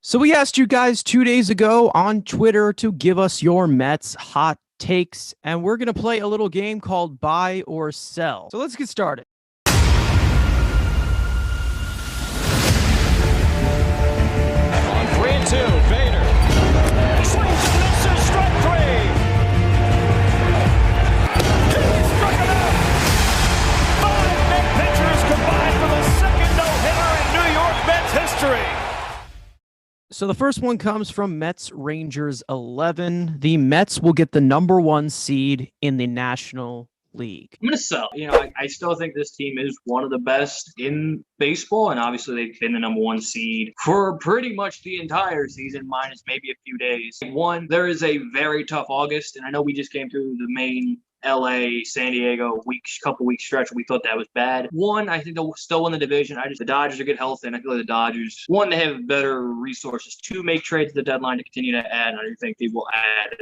So we asked you guys 2 days ago on Twitter to give us your Mets hot takes, and we're going to play a little game called Buy or Sell. So let's get started. On 3-2, Vader. Swings and misses, strike three. He struck it out. 5 big pitchers combined for the second no-hitter in New York Mets history. So the first one comes from Mets Rangers 11. The Mets will get the number 1 seed in the National League. I'm going to sell. I still think this team is one of the best in baseball, and obviously they've been the number 1 seed for pretty much the entire season, minus maybe a few days. One, there is a very tough August, and I know we just came through the main LA, San Diego couple week stretch. We thought that was bad. One, I think they'll still win the division. The Dodgers are good health, and I feel like the Dodgers, one, they have better resources to make trades at the deadline to continue to add. And I do think they will add.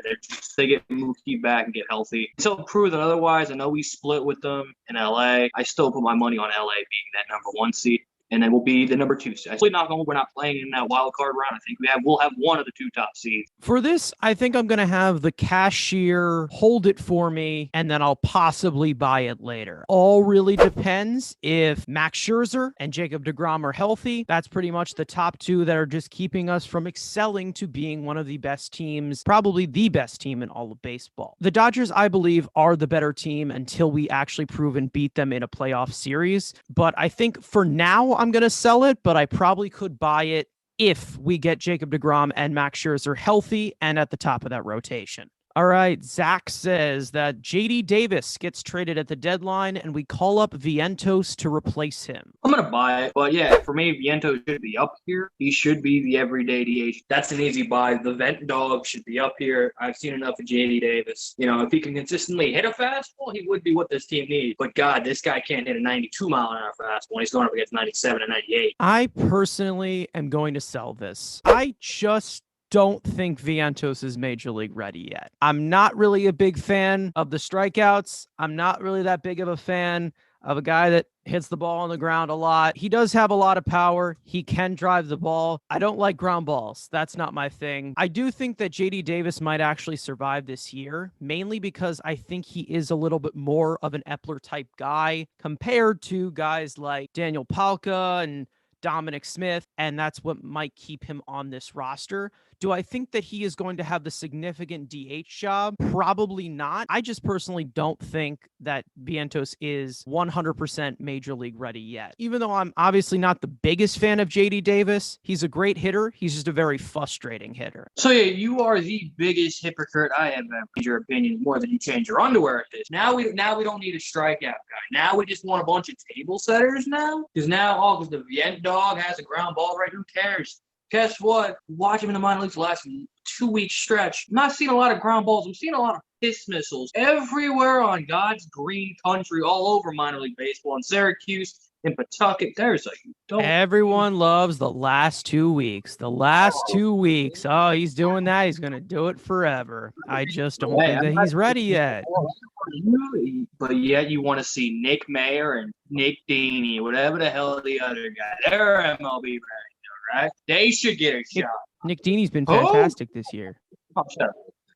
They get moved back and get healthy. Until proven otherwise, I know we split with them in LA. I still put my money on LA being that number 1 seed. And then we'll be the number 2 seed. We're not playing in that wild card round. I think we'll have one of the 2 top seeds. For this, I think I'm going to have the cashier hold it for me, and then I'll possibly buy it later. All really depends if Max Scherzer and Jacob deGrom are healthy. That's pretty much the top 2 that are just keeping us from excelling to being one of the best teams, probably the best team in all of baseball. The Dodgers, I believe, are the better team until we actually prove and beat them in a playoff series. But I think for now, I'm going to sell it, but I probably could buy it if we get Jacob deGrom and Max Scherzer healthy and at the top of that rotation. All right, Zach says that JD Davis gets traded at the deadline and we call up Vientos to replace him. I'm going to buy it, but yeah, for me, Vientos should be up here. He should be the everyday DH. That's an easy buy. The vent dog should be up here. I've seen enough of JD Davis. If he can consistently hit a fastball, he would be what this team needs. But God, this guy can't hit a 92-mile-an-hour fastball. He's going up against 97 and 98. I personally am going to sell this. I just don't think Vientos is major league ready yet. I'm not really a big fan of the strikeouts. I'm not really that big of a fan of a guy that hits the ball on the ground a lot. He does have a lot of power. He can drive the ball. I don't like ground balls. That's not my thing. I do think that JD Davis might actually survive this year, mainly because I think he is a little bit more of an Epler type guy compared to guys like Daniel Palka and Dominic Smith, and that's what might keep him on this roster. Do I think that he is going to have the significant DH job? Probably not. I just personally don't think that Vientos is 100% major league ready yet. Even though I'm obviously not the biggest fan of JD Davis, he's a great hitter. He's just a very frustrating hitter. So yeah, you are the biggest hypocrite I have ever changed your opinion more than you change your underwear at this. Now we don't need a strikeout guy. Now we just want a bunch of table setters now? Because the Vient dog has a ground ball, right? Who cares? Guess what? Watch him in the minor leagues the last 2-week stretch. I'm not seeing a lot of ground balls. I'm seeing a lot of piss missiles everywhere on God's green country, all over minor league baseball. In Syracuse, in Pawtucket, Everyone loves the last 2 weeks. The last 2 weeks. Oh, he's doing that. He's going to do it forever. I just don't think that he's ready yet. But yet you want to see Nick Mayer and Nick Deeney, whatever the hell the other guy. They're MLB ready. Right? They should get a shot. Nick Deeney's been fantastic this year. Oh, shut up.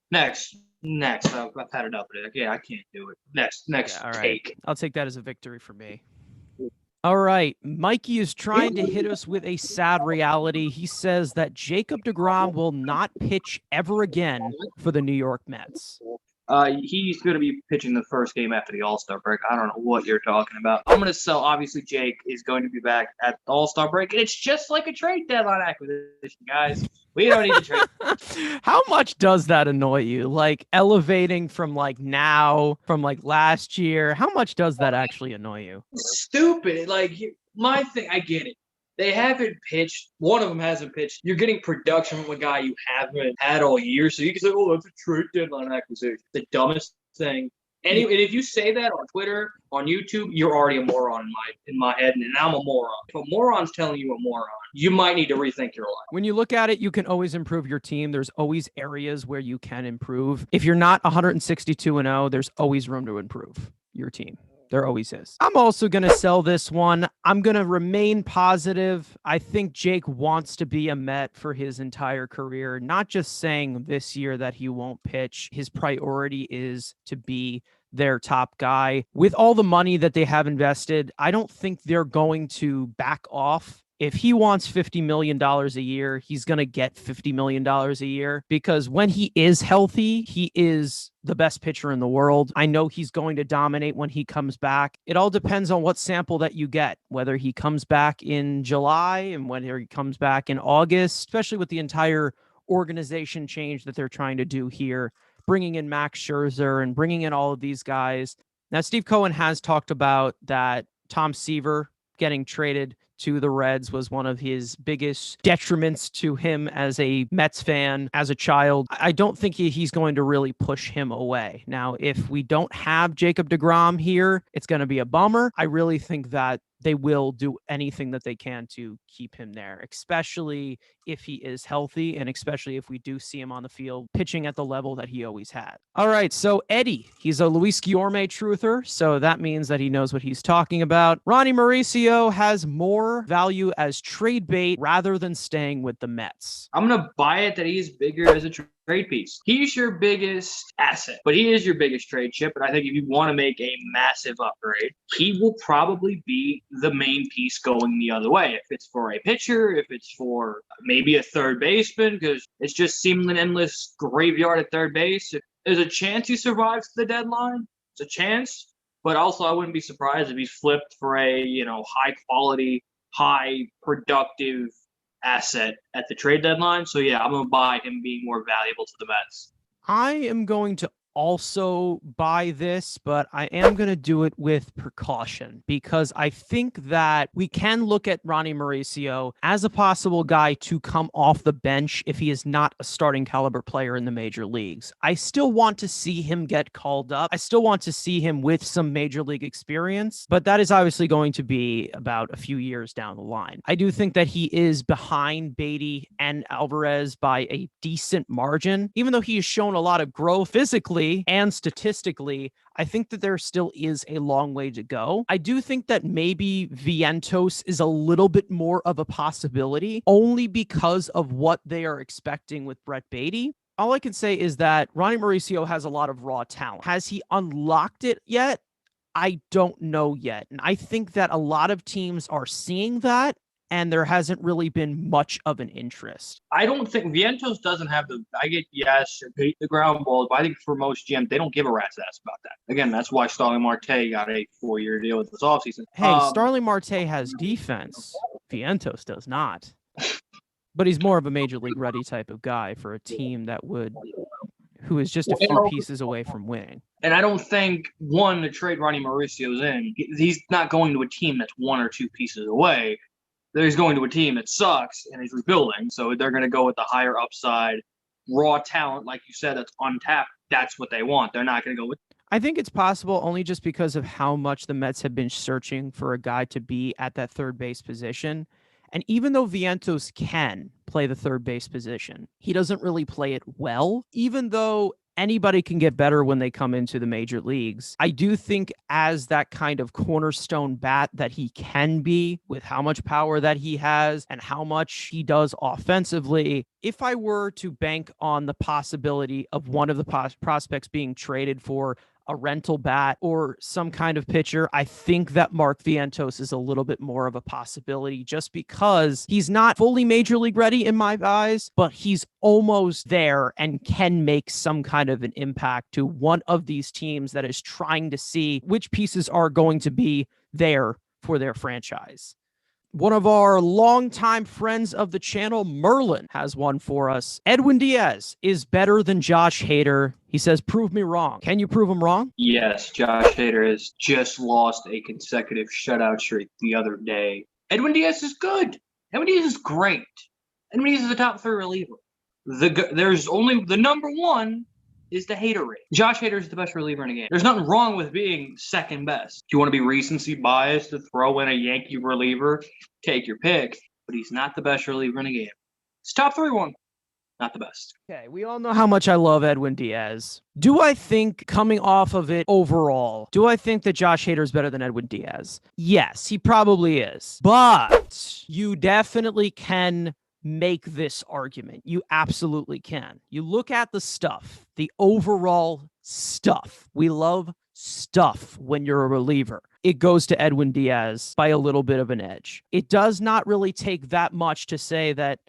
Next. I've had it up. Yeah, I can't do it. Next. Yeah, all right. Take. I'll take that as a victory for me. All right. Mikey is trying to hit us with a sad reality. He says that Jacob deGrom will not pitch ever again for the New York Mets. He's going to be pitching the first game after the All-Star break. I don't know what you're talking about. I'm going to sell. Obviously, Jake is going to be back at the All-Star break, and it's just like a trade deadline acquisition, guys. We don't need to trade. How much does that annoy you? Like elevating from last year. How much does that actually annoy you? Stupid. My thing, I get it. They haven't pitched. One of them hasn't pitched. You're getting production from a guy you haven't had all year. So you can say, oh, that's a trade deadline acquisition. The dumbest thing. And if you say that on Twitter, on YouTube, you're already a moron in my head, and I'm a moron. If a moron's telling you a moron, you might need to rethink your life. When you look at it, you can always improve your team. There's always areas where you can improve. If you're not 162-0, there's always room to improve your team. There always is. I'm also going to sell this one. I'm going to remain positive. I think Jake wants to be a Met for his entire career, not just saying this year that he won't pitch. His priority is to be their top guy. With all the money that they have invested, I don't think they're going to back off. If he wants $50 million a year, he's going to get $50 million a year, because when he is healthy, he is the best pitcher in the world. I know he's going to dominate when he comes back. It all depends on what sample that you get, whether he comes back in July and whether he comes back in August, especially with the entire organization change that they're trying to do here, bringing in Max Scherzer and bringing in all of these guys. Now, Steve Cohen has talked about that Tom Seaver getting traded to the Reds was one of his biggest detriments to him as a Mets fan as a child. I don't think he's going to really push him away. Now, if we don't have Jacob deGrom here, it's going to be a bummer. I really think that they will do anything that they can to keep him there, especially if he is healthy and especially if we do see him on the field pitching at the level that he always had. All right, so Eddie, he's a Luis Guillorme truther, so that means that he knows what he's talking about. Ronnie Mauricio has more value as trade bait rather than staying with the Mets. I'm going to buy it that he's bigger as a trade piece. He's your biggest asset, but he is your biggest trade chip. And I think if you want to make a massive upgrade, he will probably be the main piece going the other way. If it's for a pitcher, if it's for maybe a third baseman, because it's just seemingly an endless graveyard at third base. If there's a chance he survives the deadline, it's a chance. But also, I wouldn't be surprised if he's flipped for a, high quality, high productive asset at the trade deadline. So yeah, I'm going to buy him being more valuable to the Mets. I am going to also buy this, but I am going to do it with precaution because I think that we can look at Ronnie Mauricio as a possible guy to come off the bench if he is not a starting caliber player in the major leagues. I still want to see him get called up. I still want to see him with some major league experience, but that is obviously going to be about a few years down the line. I do think that he is behind Beatty and Alvarez by a decent margin, even though he has shown a lot of growth physically and statistically. I think that there still is a long way to go. I do think that maybe Vientos is a little bit more of a possibility only because of what they are expecting with Brett Beatty. All I can say is that Ronnie Mauricio has a lot of raw talent. Has he unlocked it yet? I don't know yet. And I think that a lot of teams are seeing that, and there hasn't really been much of an interest. I don't think Vientos doesn't have I get yes, hate the ground balls, but I think for most GMs, they don't give a rat's ass about that. Again, that's why Starling Marte got a 4-year deal with this offseason. Hey, Starling Marte has defense. Vientos does not. But he's more of a major league ready type of guy for a team who is just a few pieces away from winning. And I don't think, the trade Ronnie Mauricio's in, he's not going to a team that's 1 or 2 pieces away. He's going to a team that sucks and he's rebuilding. So they're going to go with the higher upside, raw talent, like you said, that's untapped. That's what they want. They're not going to go with. I think it's possible only just because of how much the Mets have been searching for a guy to be at that third base position. And even though Vientos can play the third base position, he doesn't really play it well, even though anybody can get better when they come into the major leagues. I do think as that kind of cornerstone bat that he can be with how much power that he has and how much he does offensively, if I were to bank on the possibility of one of the prospects being traded for a rental bat or some kind of pitcher, I think that Mark Vientos is a little bit more of a possibility just because he's not fully major league ready in my eyes, but he's almost there and can make some kind of an impact to one of these teams that is trying to see which pieces are going to be there for their franchise. One of our longtime friends of the channel, Merlin, has one for us. Edwin Diaz is better than Josh Hader. He says, prove me wrong. Can you prove him wrong? Yes, Josh Hader has just lost a consecutive shutout streak the other day. Edwin Diaz is good. Edwin Diaz is great. Edwin Diaz is a top 3 reliever. There's only the number 1 is the Hader rate. Josh Hader is the best reliever in the game. There's nothing wrong with being second best. If you want to be recency biased to throw in a Yankee reliever, take your pick, but he's not the best reliever in the game. It's top 3 one. not the best. Okay, we all know how much I love Edwin Diaz. Do I think, coming off of it overall, do I think that Josh Hader is better than Edwin Diaz? Yes, he probably is. But you definitely can make this argument. You absolutely can. You look at the stuff, the overall stuff. We love stuff when you're a reliever. It goes to Edwin Diaz by a little bit of an edge. It does not really take that much to say that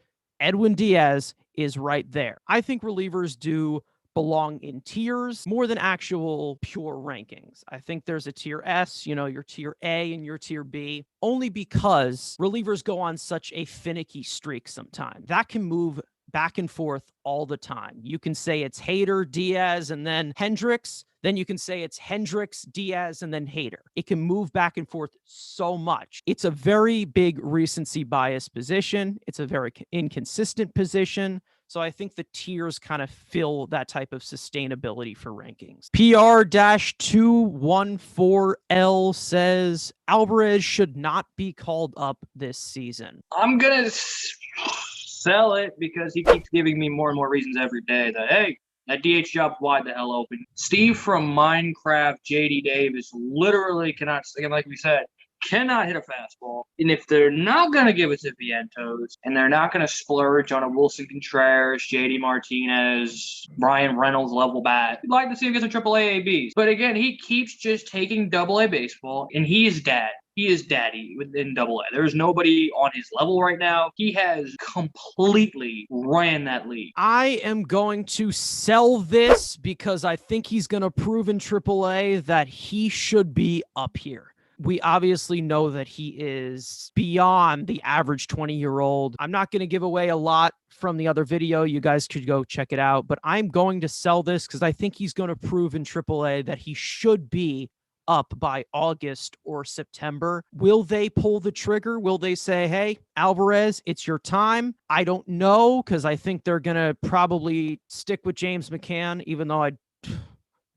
Edwin Diaz is right there. I think relievers do belong in tiers more than actual pure rankings. I think there's a tier S, your tier A and your tier B, only because relievers go on such a finicky streak sometimes. That can move back and forth all the time. You can say it's Hader, Diaz, and then Hendricks. Then you can say it's Hendricks, Diaz, and then Hader. It can move back and forth so much. It's a very big recency bias position. It's a very inconsistent position. So I think the tiers kind of fill that type of sustainability for rankings. PR-214L says Alvarez should not be called up this season. I'm going to sell it because he keeps giving me more and more reasons every day that, hey, that DH job's wide the hell open. Steve from Minecraft, JD Davis, literally cannot, again, like we said, cannot hit a fastball. And if they're not going to give it to Vientos and they're not going to splurge on a Wilson Contreras, JD Martinez, Brian Reynolds level bat, you'd like to see him get some AAA ABs. But again, he keeps just taking AA baseball, and he is dad. He is daddy in AA. There's nobody on his level right now. He has completely ran that league. I am going to sell this because I think he's going to prove in AAA that he should be up here. We obviously know that he is beyond the average 20-year-old. I'm not going to give away a lot from the other video. You guys could go check it out. But I'm going to sell this because I think he's going to prove in AAA that he should be up by August or September. Will they pull the trigger? Will they say, hey, Alvarez, it's your time? I don't know, because I think they're going to probably stick with James McCann, even though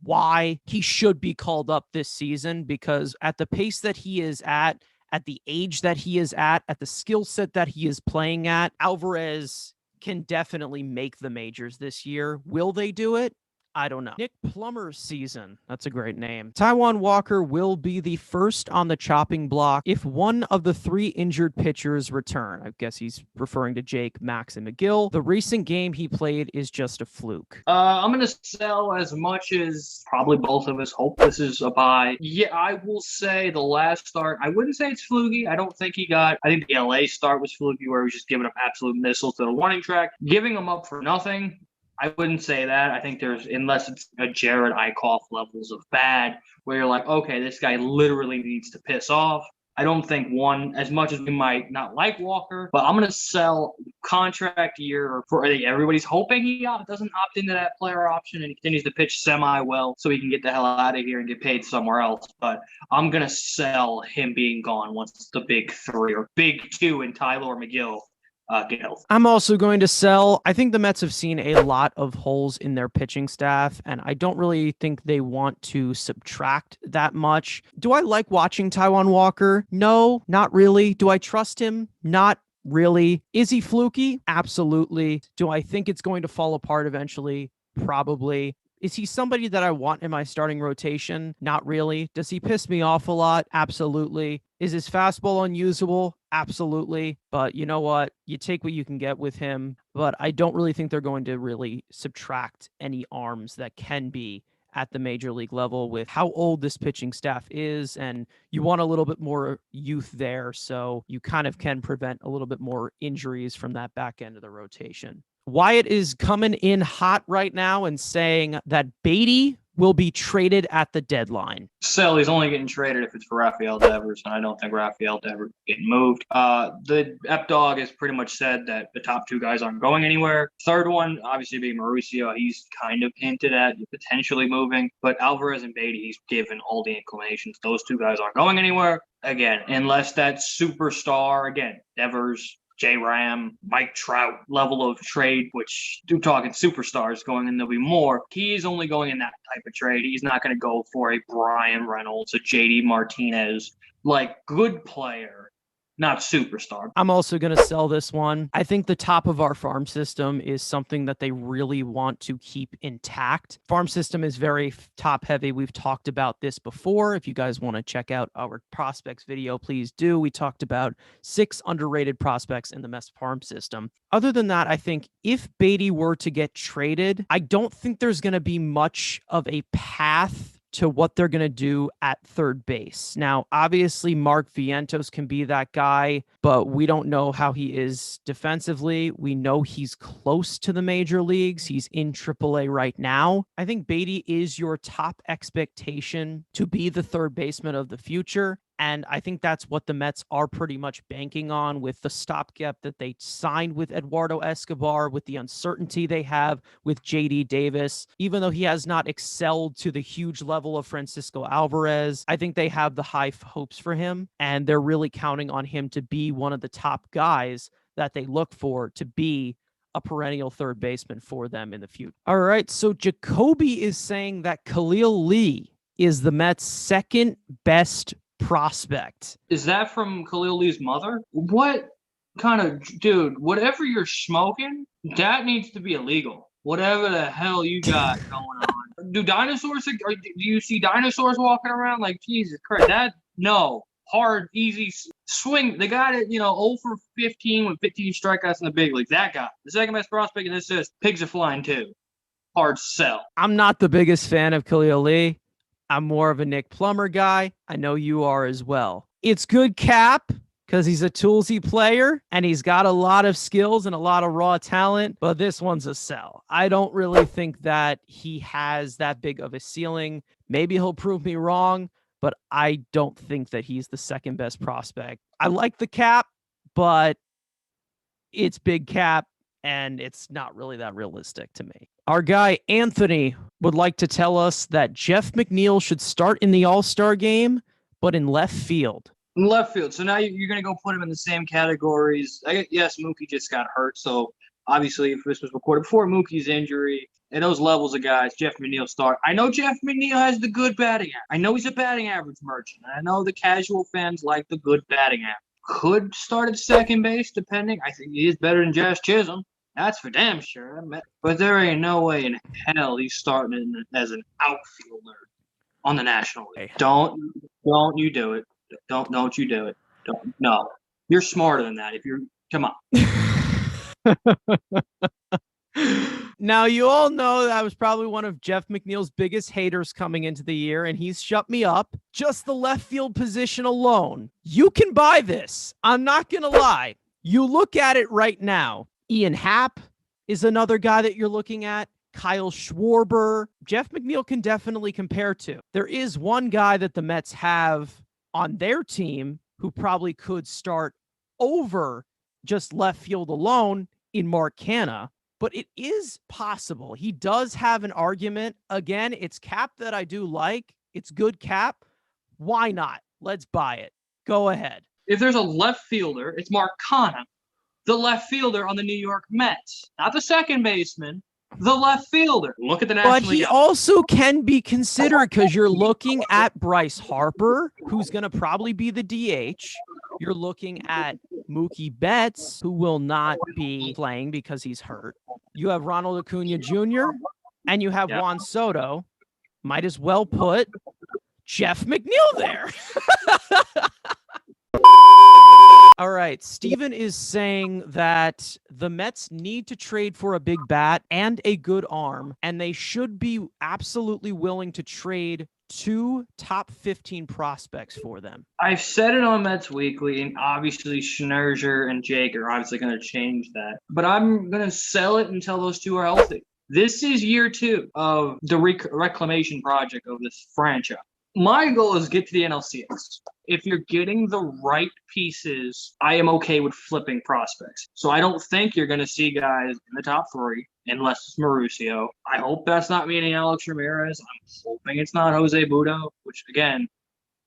why he should be called up this season, because at the pace that he is at the age that he is at the skill set that he is playing at, Alvarez can definitely make the majors this year. Will they do it? I don't know. Nick Plummer's season. That's a great name. Taijuan Walker will be the first on the chopping block if one of the three injured pitchers return. I guess he's referring to Jake, Max, and McGill. The recent game he played is just a fluke. I'm going to sell as much as probably both of us hope this is a buy. Yeah, I will say the last start, I wouldn't say it's fluky. I think the LA start was fluky, where he was just giving up absolute missiles to the warning track. Giving him up for nothing, I wouldn't say that. I think unless it's a Jared Eichhoff levels of bad, where you're like, okay, this guy literally needs to piss off. I don't think as much as we might not like Walker, but I'm going to sell contract year for everybody's hoping he doesn't opt into that player option and he continues to pitch semi-well so he can get the hell out of here and get paid somewhere else. But I'm going to sell him being gone once the big three or big two in Tyler McGill get healthy. I'm also going to sell. I think the Mets have seen a lot of holes in their pitching staff, and I don't really think they want to subtract that much. Do I like watching Taijuan Walker? No, not really. Do I trust him? Not really. Is he fluky? Absolutely. Do I think it's going to fall apart eventually? Probably. Is he somebody that I want in my starting rotation? Not really. Does he piss me off a lot? Absolutely. Is his fastball unusable? Absolutely. But you know what? You take what you can get with him. But I don't really think they're going to really subtract any arms that can be at the major league level with how old this pitching staff is. And you want a little bit more youth there, so you kind of can prevent a little bit more injuries from that back end of the rotation. Wyatt is coming in hot right now and saying that Beatty will be traded at the deadline. Sell, he's only getting traded if it's for Rafael Devers, and I don't think Rafael Devers is getting moved. The Ep-Dog has pretty much said that the top two guys aren't going anywhere. Third one, obviously being Mauricio, he's kind of hinted at potentially moving, but Alvarez and Beatty, he's given all the inclinations. Those two guys aren't going anywhere. Again, unless that superstar, again, Devers, J-Ram, Mike Trout level of trade, which do talking superstars going in, there'll be more. He's only going in that type of trade. He's not going to go for a Brian Reynolds, a JD Martinez, like good player, not superstar. I'm also going to sell this one. I think the top of our farm system is something that they really want to keep intact. Farm system is very top heavy. We've talked about this before. If you guys want to check out our prospects video, please do. We talked about 6 underrated prospects in the Mets farm system. Other than that, I think if Beatty were to get traded, I don't think there's going to be much of a path to what they're going to do at third base. Now, obviously, Mark Vientos can be that guy, but we don't know how he is defensively. We know he's close to the major leagues. He's in AAA right now. I think Beatty is your top expectation to be the third baseman of the future. And I think that's what the Mets are pretty much banking on with the stopgap that they signed with Eduardo Escobar, with the uncertainty they have with JD Davis. Even though he has not excelled to the huge level of Francisco Alvarez, I think they have the high hopes for him, and they're really counting on him to be one of the top guys that they look for to be a perennial third baseman for them in the future. All right, so Jacoby is saying that Khalil Lee is the Mets' second best prospect. Is that from Khalil Lee's mother? What kind of dude? Whatever you're smoking, that needs to be illegal. Whatever the hell you got going on. Do dinosaurs? Do you see dinosaurs walking around? Like, Jesus Christ, that no hard, easy swing. The guy that 0 for 15 with 15 strikeouts in the big league. That guy, the second best prospect, and this says pigs are flying too. Hard sell. I'm not the biggest fan of Khalil Lee. I'm more of a Nick Plummer guy. I know you are as well. It's good cap because he's a toolsy player and he's got a lot of skills and a lot of raw talent, but this one's a sell. I don't really think that he has that big of a ceiling. Maybe he'll prove me wrong, but I don't think that he's the second best prospect. I like the cap, but it's big cap and it's not really that realistic to me. Our guy Anthony would like to tell us that Jeff McNeil should start in the All-Star game, but in left field. In left field. So now you're going to go put him in the same categories. Yes, Mookie just got hurt. So obviously, if this was recorded before Mookie's injury, and those levels of guys, Jeff McNeil start. I know Jeff McNeil has the good batting average. I know he's a batting average merchant. I know the casual fans like the good batting average. Could start at second base, depending. I think he is better than Josh Chisholm. That's for damn sure. But there ain't no way in hell he's starting as an outfielder on the National League. Don't you do it. Don't you do it. No. You're smarter than that. Come on. Now, you all know that I was probably one of Jeff McNeil's biggest haters coming into the year, and he's shut me up. Just the left field position alone. You can buy this. I'm not going to lie. You look at it right now. Ian Happ is another guy that you're looking at. Kyle Schwarber. Jeff McNeil can definitely compare to. There is one guy that the Mets have on their team who probably could start over just left field alone in Mark Canha, but it is possible. He does have an argument. Again, it's cap that I do like. It's good cap. Why not? Let's buy it. Go ahead. If there's a left fielder, it's Mark Canha. The left fielder on the New York Mets. Not the second baseman, the left fielder. Look at the National League. But he also can be considered because you're looking at Bryce Harper, who's going to probably be the DH. You're looking at Mookie Betts, who will not be playing because he's hurt. You have Ronald Acuna Jr., and you have Juan Soto. Might as well put Jeff McNeil there. All right. Steven is saying that the Mets need to trade for a big bat and a good arm, and they should be absolutely willing to trade 2 top 15 prospects for them. I've said it on Mets Weekly, and obviously Schnurzer and Jake are obviously going to change that. But I'm going to sell it until those 2 are healthy. This is year 2 of the reclamation project of this franchise. My goal is get to the NLCS. If you're getting the right pieces, I am okay with flipping prospects. So I don't think you're going to see guys in the top 3 unless it's Mauricio. I hope that's not meaning Alex Ramirez. I'm hoping it's not Jose Budo, which, again,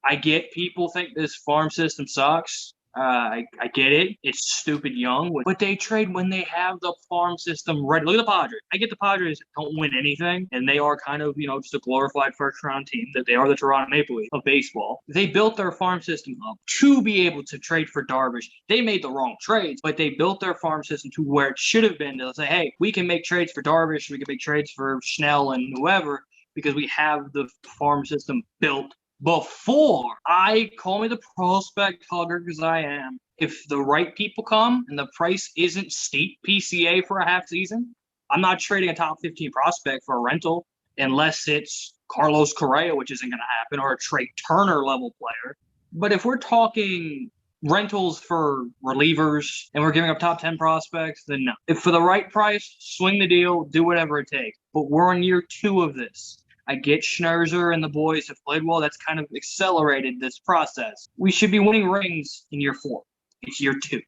I get people think this farm system sucks. I get it. It's stupid young, but they trade when they have the farm system ready. Look at the Padres. I get the Padres don't win anything, and they are kind of, just a glorified first-round team, that they are the Toronto Maple Leafs of baseball. They built their farm system up to be able to trade for Darvish. They made the wrong trades, but they built their farm system to where it should have been to say, hey, we can make trades for Darvish, we can make trades for Schnell and whoever, because we have the farm system built before. I call me the prospect hugger because I am. If the right people come and the price isn't steep PCA for a half season, I'm not trading a top 15 prospect for a rental unless it's Carlos Correa, which isn't going to happen, or a Trey Turner level player. But if we're talking rentals for relievers and we're giving up top 10 prospects, then no. If for the right price, swing the deal, do whatever it takes. But we're on year 2 of this. I get Scherzer and the boys have played well. That's kind of accelerated this process. We should be winning rings in year 4. It's year 2.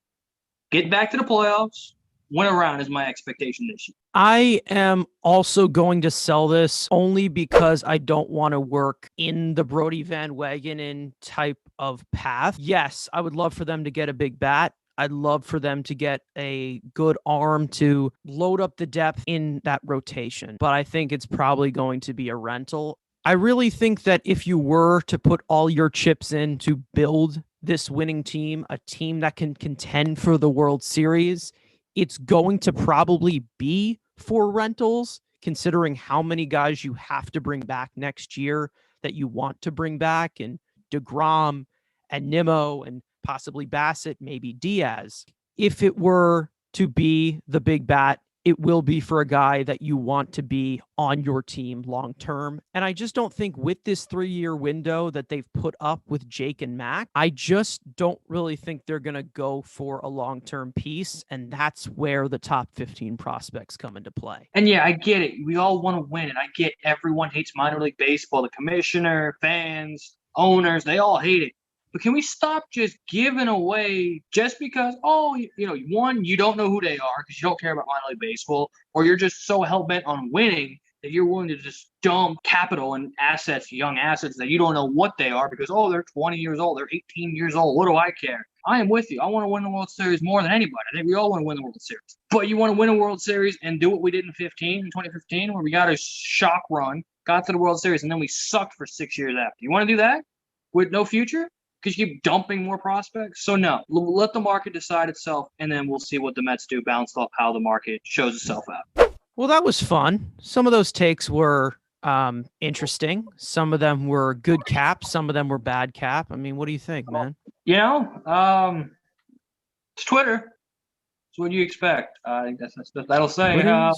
Get back to the playoffs. Win around is my expectation this year. I am also going to sell this only because I don't want to work in the Brody Van Wagenen type of path. Yes, I would love for them to get a big bat. I'd love for them to get a good arm to load up the depth in that rotation, but I think it's probably going to be a rental. I really think that if you were to put all your chips in to build this winning team, a team that can contend for the World Series, it's going to probably be for rentals, considering how many guys you have to bring back next year that you want to bring back, and DeGrom and Nimmo and possibly Bassett, maybe Diaz. If it were to be the big bat, it will be for a guy that you want to be on your team long term. And I just don't think with this 3-year window that they've put up with Jake and Mac, I just don't really think they're going to go for a long-term piece. And that's where the top 15 prospects come into play. And yeah, I get it. We all want to win. And I get everyone hates minor league baseball. The commissioner, fans, owners, they all hate it. But can we stop just giving away just because, one, you don't know who they are because you don't care about minor league baseball, or you're just so hell-bent on winning that you're willing to just dump capital and assets, young assets that you don't know what they are because, they're 20 years old, they're 18 years old. What do I care? I am with you. I want to win the World Series more than anybody. I think we all want to win the World Series. But you want to win a World Series and do what we did in 2015, where we got a shock run, got to the World Series, and then we sucked for 6 years after. You want to do that with no future? Because you keep dumping more prospects. So no, let the market decide itself, and then we'll see what the Mets do, bounce off how the market shows itself out. Well, that was fun. Some of those takes were interesting. Some of them were good cap. Some of them were bad cap. I mean, what do you think, man? It's Twitter. It's what you expect. I think that'll say.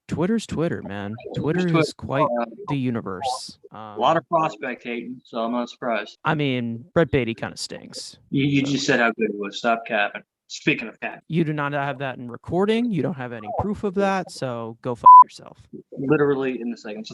Twitter's Twitter, man. Twitter is quite the universe. A lot of prospect hating, so I'm not surprised. I mean, Brett Beatty kind of stinks. You just said how good it was. Stop capping. Speaking of capping. You do not have that in recording. You don't have any proof of that, so go yourself. Literally in the second.